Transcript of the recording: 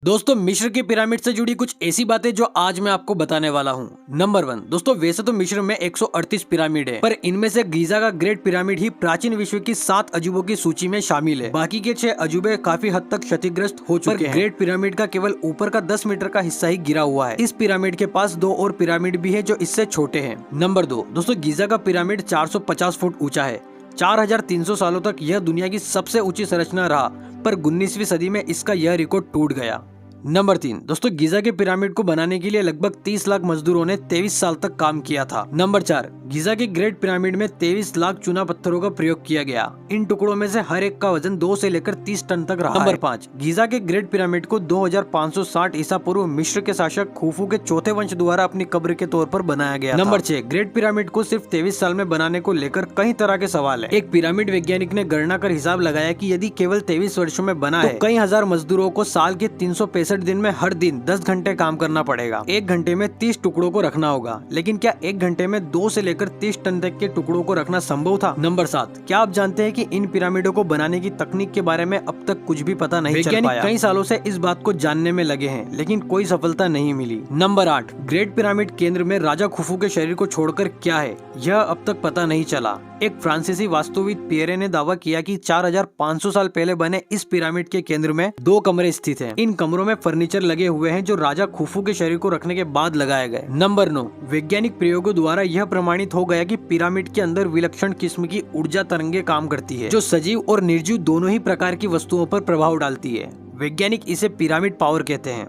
दोस्तों मिस्र के पिरामिड से जुड़ी कुछ ऐसी बातें जो आज मैं आपको बताने वाला हूँ। नंबर 1 दोस्तों, वैसे तो मिस्र में 138 पिरामिड है, पर इनमें से गीजा का ग्रेट पिरामिड ही प्राचीन विश्व की 7 अजूबों की सूची में शामिल है। बाकी के 6 अजूबे काफी हद तक क्षतिग्रस्त हो चुके हैं। ग्रेट पिरामिड का केवल ऊपर का 10 मीटर का हिस्सा ही गिरा हुआ है। इस पिरामिड के पास 2 और पिरामिड भी है जो इससे छोटे हैं। नंबर 2 दोस्तों, गीजा का पिरामिड 450 फुट ऊंचा है। 4300 सालों तक यह दुनिया की सबसे ऊंची संरचना रहा, पर 19वीं सदी में इसका यह रिकॉर्ड टूट गया। नंबर 3 दोस्तों, गीजा के पिरामिड को बनाने के लिए लगभग 30 लाख मजदूरों ने 23 साल तक काम किया था। नंबर 4 गीजा के ग्रेट पिरामिड में 23 लाख चूना पत्थरों का प्रयोग किया गया। इन टुकड़ों में से हर एक का वजन 2 से लेकर 30 टन तक रहा। नंबर 5 गीजा के ग्रेट पिरामिड को 2560 ईसा पूर्व मिस्र के शासक खुफू के चौथे वंश द्वारा अपनी कब्र के तौर पर बनाया गया। नंबर 6 ग्रेट पिरामिड को सिर्फ 23 साल में बनाने को लेकर कई तरह के सवाल है। एक पिरामिड वैज्ञानिक ने गणना कर हिसाब लगाया कि यदि केवल 23 वर्षों में बना है तो कई हजार मजदूरों को साल के 365 दिन में हर दिन 10 घंटे काम करना पड़ेगा। 1 घंटे में 30 टुकड़ों को रखना होगा, लेकिन क्या 1 घंटे में 2 से लेकर 30 टन तक के टुकड़ों को रखना संभव था? नंबर 7 क्या आप जानते हैं कि इन पिरामिडों को बनाने की तकनीक के बारे में अब तक कुछ भी पता नहीं चल पाया। कई सालों से इस बात को जानने में लगे हैं, लेकिन कोई सफलता नहीं मिली। नंबर 8 ग्रेट पिरामिड केंद्र में राजा खुफू के शरीर को छोड़कर क्या है, यह अब तक पता नहीं चला। एक फ्रांसीसी वास्तुविद पियरे ने दावा किया कि 4500 साल पहले बने इस पिरामिड के केंद्र में 2 कमरे स्थित हैं। इन कमरों में फर्नीचर लगे हुए हैं जो राजा खुफू के शरीर को रखने के बाद लगाए गए। नंबर 9 वैज्ञानिक प्रयोगों द्वारा यह प्रमाणित हो गया कि पिरामिड के अंदर विलक्षण किस्म की ऊर्जा तरंगे काम करती है, जो सजीव और निर्जीव दोनों ही प्रकार की वस्तुओं पर प्रभाव डालती है। वैज्ञानिक इसे पिरामिड पावर कहते हैं।